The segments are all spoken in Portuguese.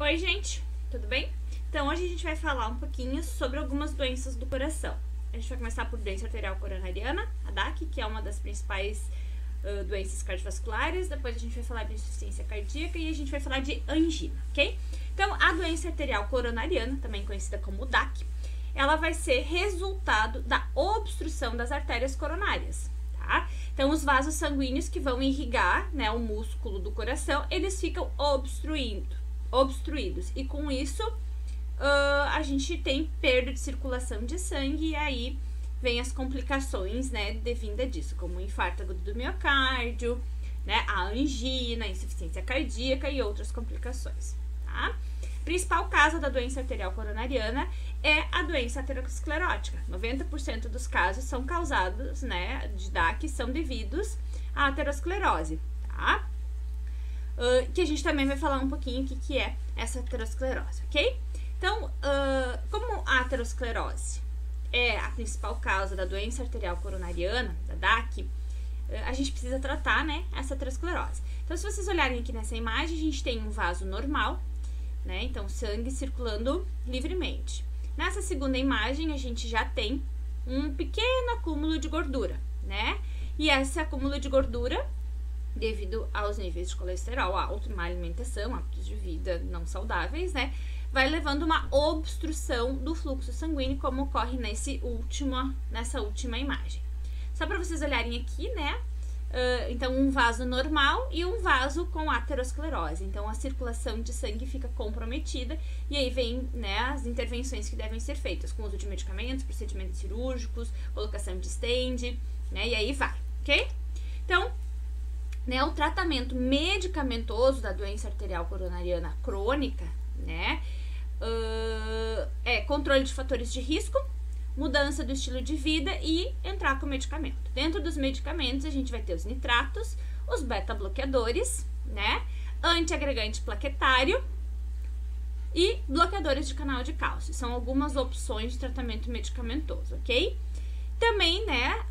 Oi, gente, tudo bem? Então, hoje a gente vai falar um pouquinho sobre algumas doenças do coração. A gente vai começar por doença arterial coronariana, a DAC, que é uma das principais doenças cardiovasculares. Depois a gente vai falar de insuficiência cardíaca e a gente vai falar de angina, ok? Então, a doença arterial coronariana, também conhecida como DAC, ela vai ser resultado da obstrução das artérias coronárias, tá? Então, os vasos sanguíneos que vão irrigar, né, o músculo do coração, eles ficam obstruídos. E com isso, a gente tem perda de circulação de sangue e aí vem as complicações, né, devinda disso, como o infarto agudo do miocárdio, né, a angina, a insuficiência cardíaca e outras complicações, tá? Principal causa da doença arterial coronariana é a doença aterosclerótica. 90% dos casos são causados, né, de DAC, são devidos à aterosclerose, tá? Que a gente também vai falar um pouquinho o que é essa aterosclerose, ok? Então, como a aterosclerose é a principal causa da doença arterial coronariana, da DAC, a gente precisa tratar, né, essa aterosclerose. Então, se vocês olharem aqui nessa imagem, a gente tem um vaso normal, né, então sangue circulando livremente. Nessa segunda imagem, a gente já tem um pequeno acúmulo de gordura, né, e esse acúmulo de gordura, devido aos níveis de colesterol alto, má alimentação, hábitos de vida não saudáveis, né, vai levando uma obstrução do fluxo sanguíneo, como ocorre nessa última imagem. Só para vocês olharem aqui, né, então um vaso normal e um vaso com aterosclerose. Então a circulação de sangue fica comprometida e aí vem, né, as intervenções que devem ser feitas, com uso de medicamentos, procedimentos cirúrgicos, colocação de stent, né, e aí vai, ok? Então, né, o tratamento medicamentoso da doença arterial coronariana crônica, né, é controle de fatores de risco, mudança do estilo de vida e entrar com medicamento. Dentro dos medicamentos, a gente vai ter os nitratos, os beta-bloqueadores, né, antiagregante plaquetário e bloqueadores de canal de cálcio. São algumas opções de tratamento medicamentoso, ok? Também, né,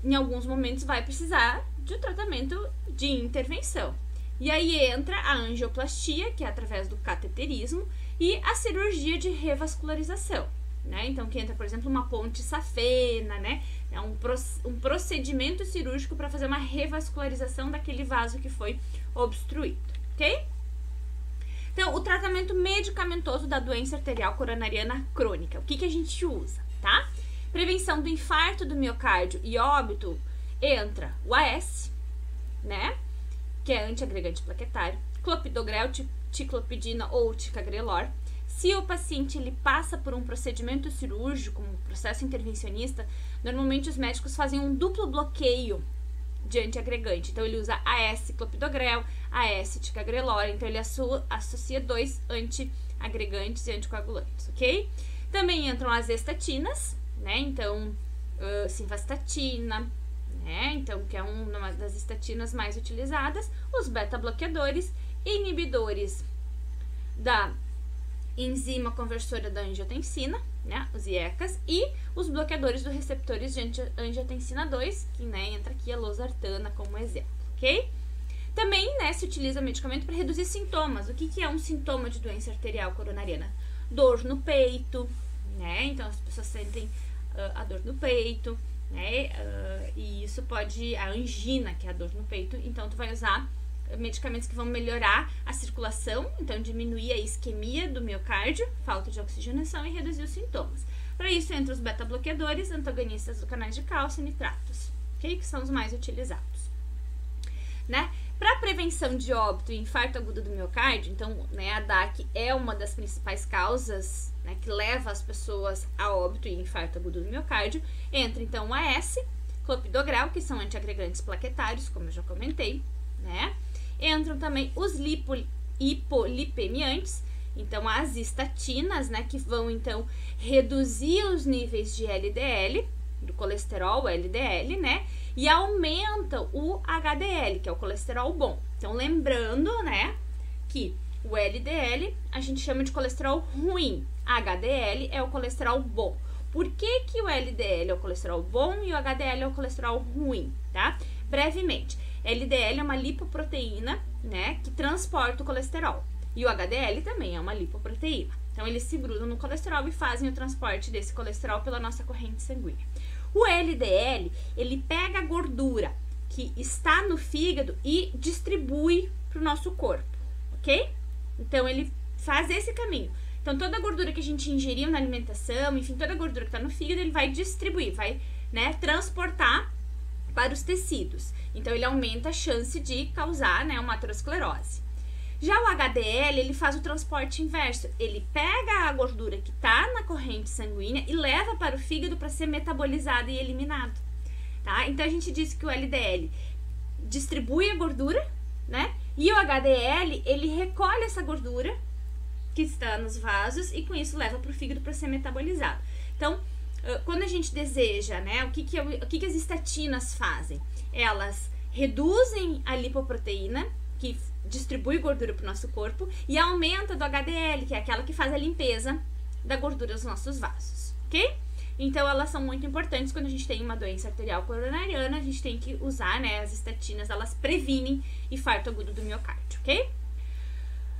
em alguns momentos vai precisar de um tratamento de intervenção. E aí entra a angioplastia, que é através do cateterismo, e a cirurgia de revascularização, né? Então, que entra, por exemplo, uma ponte safena, né? É um procedimento cirúrgico para fazer uma revascularização daquele vaso que foi obstruído, ok? Então, o tratamento medicamentoso da doença arterial coronariana crônica, o que a gente usa, tá? Prevenção do infarto do miocárdio e óbito, entra o AS, né, que é antiagregante plaquetário, clopidogrel, ticlopidina ou ticagrelor. Se o paciente ele passa por um procedimento cirúrgico, um processo intervencionista, normalmente os médicos fazem um duplo bloqueio de antiagregante. Então, ele usa AS clopidogrel, AS ticagrelor, então ele associa dois antiagregantes e anticoagulantes, ok? Também entram as estatinas, né, então, simvastatina, né, então, que é uma das estatinas mais utilizadas, os beta-bloqueadores, inibidores da enzima conversora da angiotensina, né, os IECAs, e os bloqueadores dos receptores de angiotensina 2, que, né, entra aqui a losartana como exemplo, ok? Também, né, se utiliza medicamento para reduzir sintomas. O que é um sintoma de doença arterial coronariana? Dor no peito, né, então as pessoas sentem a dor no peito, né, e isso pode, a angina, que é a dor no peito, então tu vai usar medicamentos que vão melhorar a circulação, então diminuir a isquemia do miocárdio, falta de oxigenação e reduzir os sintomas. Para isso, entra os beta-bloqueadores, antagonistas dos canais de cálcio e nitratos, ok? Que são os mais utilizados, né? Para prevenção de óbito e infarto agudo do miocárdio, então, né, a DAC é uma das principais causas, né, que leva as pessoas a óbito e infarto agudo do miocárdio. Entra, então, o AS, clopidogrel, que são antiagregantes plaquetários, como eu já comentei, né? Entram também os hipolipemiantes, então as estatinas, né, que vão, então, reduzir os níveis de LDL, do colesterol, LDL, né, e aumentam o HDL, que é o colesterol bom. Então, lembrando, né, que o LDL a gente chama de colesterol ruim, HDL é o colesterol bom. Por que que o LDL é o colesterol bom e o HDL é o colesterol ruim, tá? Brevemente, LDL é uma lipoproteína, né, que transporta o colesterol. E o HDL também é uma lipoproteína. Então, eles se grudam no colesterol e fazem o transporte desse colesterol pela nossa corrente sanguínea. O LDL, ele pega a gordura que está no fígado e distribui para o nosso corpo, ok? Então, ele faz esse caminho. Então, toda a gordura que a gente ingeriu na alimentação, enfim, toda a gordura que está no fígado, ele vai distribuir, vai, né, transportar para os tecidos. Então, ele aumenta a chance de causar, né, uma aterosclerose. Já o HDL, ele faz o transporte inverso. Ele pega a gordura que está na corrente sanguínea e leva para o fígado para ser metabolizado e eliminado, tá? Então, a gente disse que o LDL distribui a gordura, né? E o HDL, ele recolhe essa gordura que está nos vasos e com isso leva para o fígado para ser metabolizado. Então, quando a gente deseja, né, o que as estatinas fazem? Elas reduzem a lipoproteína, que distribui gordura para o nosso corpo, e aumenta do HDL, que é aquela que faz a limpeza da gordura dos nossos vasos, ok? Então, elas são muito importantes quando a gente tem uma doença arterial coronariana, a gente tem que usar, né, as estatinas, elas previnem infarto agudo do miocárdio, ok?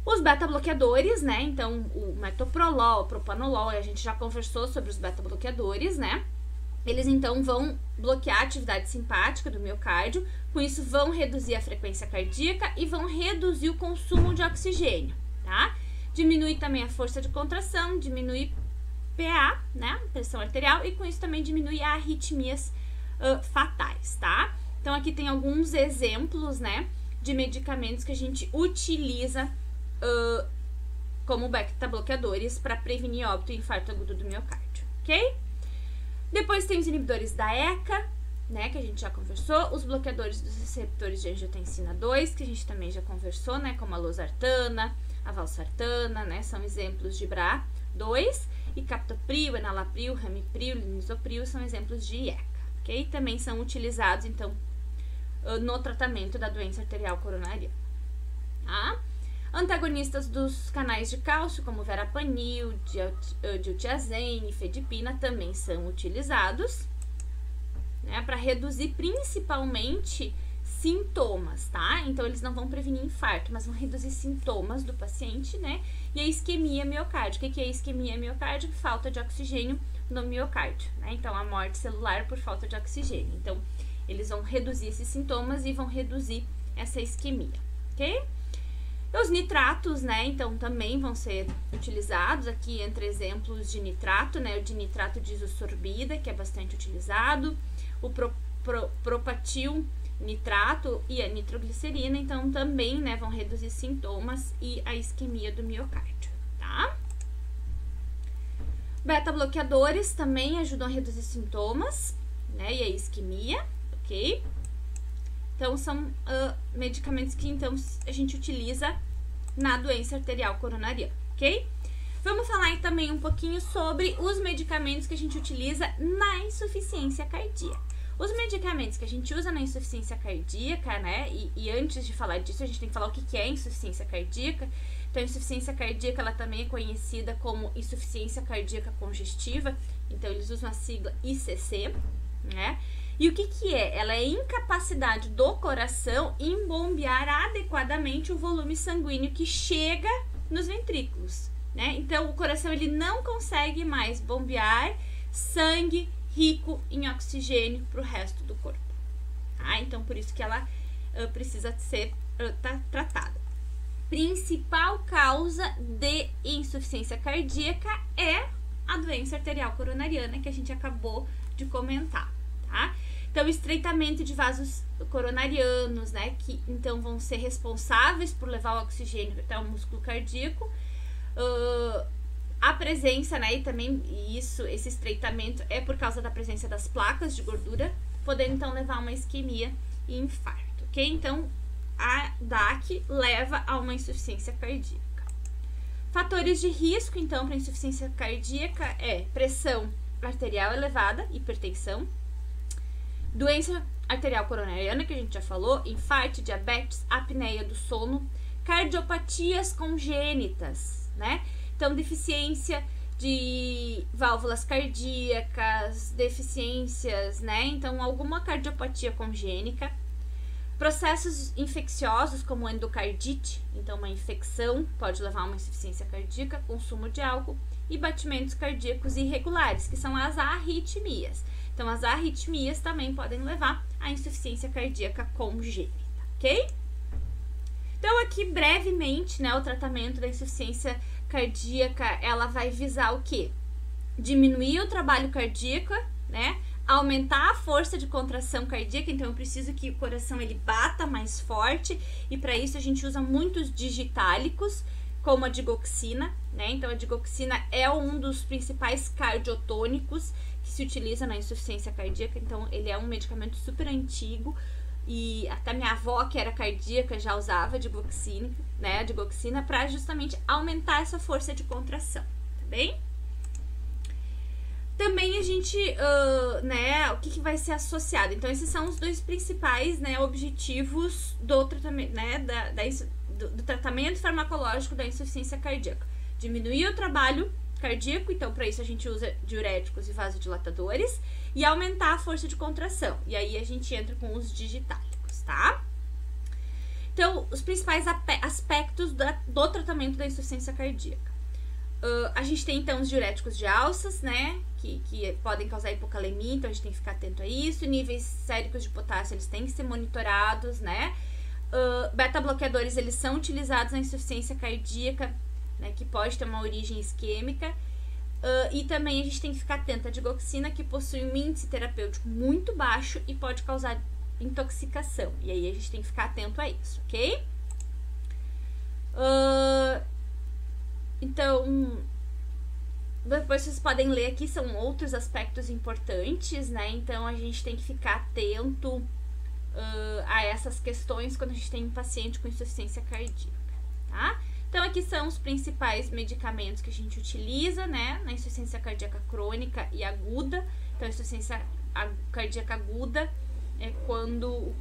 Os beta-bloqueadores, né, então o metoprolol, o propanolol, a gente já conversou sobre os beta-bloqueadores, né? Eles então vão bloquear a atividade simpática do miocárdio, com isso vão reduzir a frequência cardíaca e vão reduzir o consumo de oxigênio, tá? Diminui também a força de contração, diminui PA, né, pressão arterial, e com isso também diminui arritmias fatais, tá? Então aqui tem alguns exemplos, né, de medicamentos que a gente utiliza como beta-bloqueadores para prevenir óbito e infarto agudo do miocárdio, ok? Depois tem os inibidores da ECA, né, que a gente já conversou, os bloqueadores dos receptores de angiotensina 2, que a gente também já conversou, né, como a losartana, a valsartana, né, são exemplos de BRA2, e captopril, enalapril, ramipril, linezoprim são exemplos de ECA, ok? Também são utilizados, então, no tratamento da doença arterial coronariana, tá? Antagonistas dos canais de cálcio, como verapamil, diltiazem, ifedipina, também são utilizados, né, para reduzir principalmente sintomas, tá? Então, eles não vão prevenir infarto, mas vão reduzir sintomas do paciente, né? E a isquemia miocárdica. O que é isquemia miocárdica? Falta de oxigênio no miocárdio, né? Então, a morte celular por falta de oxigênio. Então, eles vão reduzir esses sintomas e vão reduzir essa isquemia, ok? Os nitratos, né, então também vão ser utilizados aqui entre exemplos de nitrato, né, o dinitrato de isosorbida, que é bastante utilizado, o propatil nitrato e a nitroglicerina, então também, né, vão reduzir sintomas e a isquemia do miocárdio, tá? Beta-bloqueadores também ajudam a reduzir sintomas, né, e a isquemia, ok? Então, são medicamentos que, então, a gente utiliza na doença arterial coronariana, ok? Vamos falar aí também um pouquinho sobre os medicamentos que a gente utiliza na insuficiência cardíaca. Os medicamentos que a gente usa na insuficiência cardíaca, né, e antes de falar disso, a gente tem que falar o que é insuficiência cardíaca. Então, a insuficiência cardíaca, ela também é conhecida como insuficiência cardíaca congestiva, então eles usam a sigla ICC, né? E o que é? Ela é a incapacidade do coração em bombear adequadamente o volume sanguíneo que chega nos ventrículos, né? Então, o coração, ele não consegue mais bombear sangue rico em oxigênio para o resto do corpo, tá? Então, por isso que ela precisa ser tratada. Principal causa de insuficiência cardíaca é a doença arterial coronariana, que a gente acabou de comentar, tá? Então, estreitamento de vasos coronarianos, né, que então vão ser responsáveis por levar o oxigênio até o músculo cardíaco. A presença, né, e também esse estreitamento é por causa da presença das placas de gordura, podendo então levar a uma isquemia e infarto, ok? Então, a DAC leva a uma insuficiência cardíaca. Fatores de risco, então, para insuficiência cardíaca é pressão arterial elevada, hipertensão, doença arterial coronariana, que a gente já falou, infarto, diabetes, apneia do sono, cardiopatias congênitas, né? Então, deficiência de válvulas cardíacas, deficiências, né? Então, alguma cardiopatia congênica, Processos infecciosos, como endocardite, então uma infecção pode levar a uma insuficiência cardíaca, consumo de álcool, e batimentos cardíacos irregulares, que são as arritmias. Então, as arritmias também podem levar à insuficiência cardíaca congênita, ok? Então, aqui brevemente, né, o tratamento da insuficiência cardíaca, ela vai visar o quê? Diminuir o trabalho cardíaco, né? Aumentar a força de contração cardíaca, então eu preciso que o coração ele bata mais forte, e para isso a gente usa muitos digitálicos, como a digoxina, né? Então a digoxina é um dos principais cardiotônicos que se utiliza na insuficiência cardíaca, então ele é um medicamento super antigo, e até minha avó, que era cardíaca, já usava digoxina, né? A digoxina para justamente aumentar essa força de contração, tá bem? Também a gente, né, o que vai ser associado? Então, esses são os dois principais, né, objetivos do tratamento, né, do tratamento farmacológico da insuficiência cardíaca. Diminuir o trabalho cardíaco, então para isso a gente usa diuréticos e vasodilatadores, e aumentar a força de contração. E aí a gente entra com os digitálicos, tá? Então, os principais aspectos do tratamento da insuficiência cardíaca. A gente tem, então, os diuréticos de alças, né, que podem causar hipocalemia, então a gente tem que ficar atento a isso. Níveis séricos de potássio, eles têm que ser monitorados, né. Beta-bloqueadores, eles são utilizados na insuficiência cardíaca, né, que pode ter uma origem isquêmica. E também a gente tem que ficar atento à digoxina, que possui um índice terapêutico muito baixo e pode causar intoxicação. E aí a gente tem que ficar atento a isso, ok? Então, depois vocês podem ler aqui, são outros aspectos importantes, né? Então, a gente tem que ficar atento a essas questões quando a gente tem um paciente com insuficiência cardíaca, tá? Então, aqui são os principais medicamentos que a gente utiliza, né? Na insuficiência cardíaca crônica e aguda. Então, a insuficiência cardíaca aguda é quando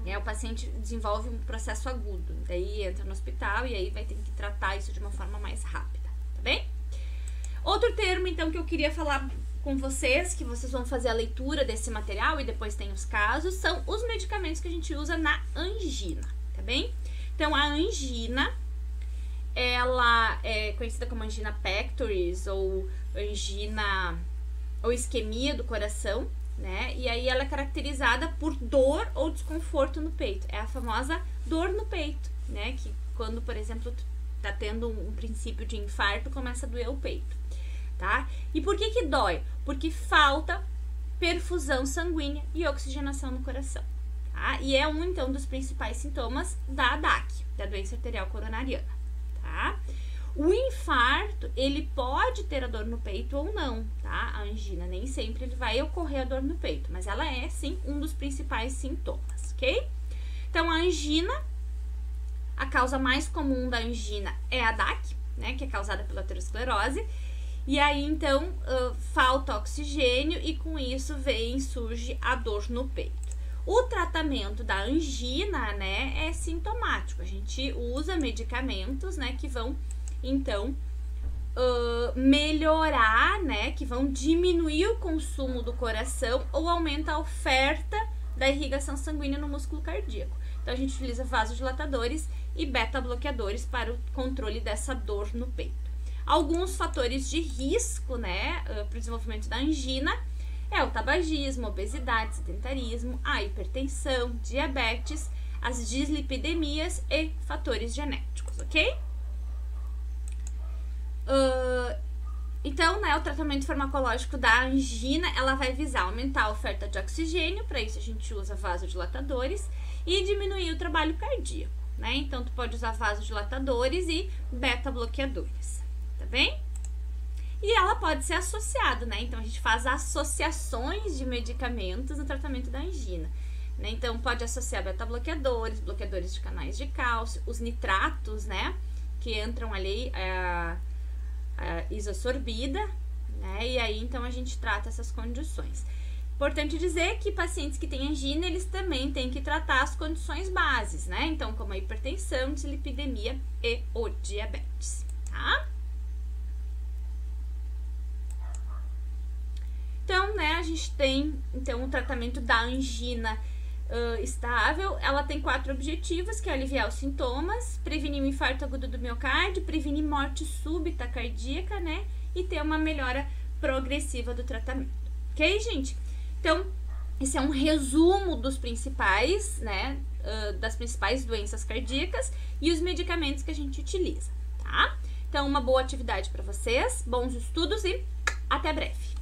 o paciente desenvolve um processo agudo. Daí entra no hospital e aí vai ter que tratar isso de uma forma mais rápida, tá bem? Outro termo, então, que eu queria falar com vocês, que vocês vão fazer a leitura desse material e depois tem os casos, são os medicamentos que a gente usa na angina, tá bem? Então, a angina, ela é conhecida como angina pectoris ou angina ou isquemia do coração, né? E aí ela é caracterizada por dor ou desconforto no peito. É a famosa dor no peito, né? Que quando, por exemplo, tu tá tendo um princípio de infarto, começa a doer o peito, tá? E por que dói? Porque falta perfusão sanguínea e oxigenação no coração, tá? E é então, dos principais sintomas da DAC, da doença arterial coronariana, tá? O infarto, ele pode ter a dor no peito ou não, tá? A angina, nem sempre ele vai ocorrer a dor no peito, mas ela é, sim, um dos principais sintomas, ok? Então, a angina, a causa mais comum da angina é a DAC, né? Que é causada pela aterosclerose. E aí, então, falta oxigênio e com isso surge a dor no peito. O tratamento da angina, né, é sintomático. A gente usa medicamentos, né, que vão então melhorar, né, que vão diminuir o consumo do coração ou aumenta a oferta da irrigação sanguínea no músculo cardíaco. Então a gente utiliza vasodilatadores e beta-bloqueadores para o controle dessa dor no peito. Alguns fatores de risco, né, para o desenvolvimento da angina é o tabagismo, obesidade, sedentarismo, a hipertensão, diabetes, as dislipidemias e fatores genéticos, ok? Então, né, o tratamento farmacológico da angina, ela vai visar aumentar a oferta de oxigênio, para isso a gente usa vasodilatadores, e diminuir o trabalho cardíaco, né? Então, tu pode usar vasodilatadores e beta-bloqueadores, tá bem? E ela pode ser associada, né? Então, a gente faz associações de medicamentos no tratamento da angina, né? Então, pode associar beta-bloqueadores, bloqueadores de canais de cálcio, os nitratos, né? Que entram ali, a isosorbida, né? E aí, então, a gente trata essas condições. Importante dizer que pacientes que têm angina, eles também têm que tratar as condições bases, né? Então, como a hipertensão, dislipidemia e o diabetes, tá? Então, né, a gente tem, então, o tratamento da angina estável. Ela tem 4 objetivos, que é aliviar os sintomas, prevenir o infarto agudo do miocárdio, prevenir morte súbita cardíaca, né? E ter uma melhora progressiva do tratamento. Ok, gente? Então, esse é um resumo dos principais, né? Das principais doenças cardíacas e os medicamentos que a gente utiliza, tá? Então, uma boa atividade para vocês, bons estudos e até breve!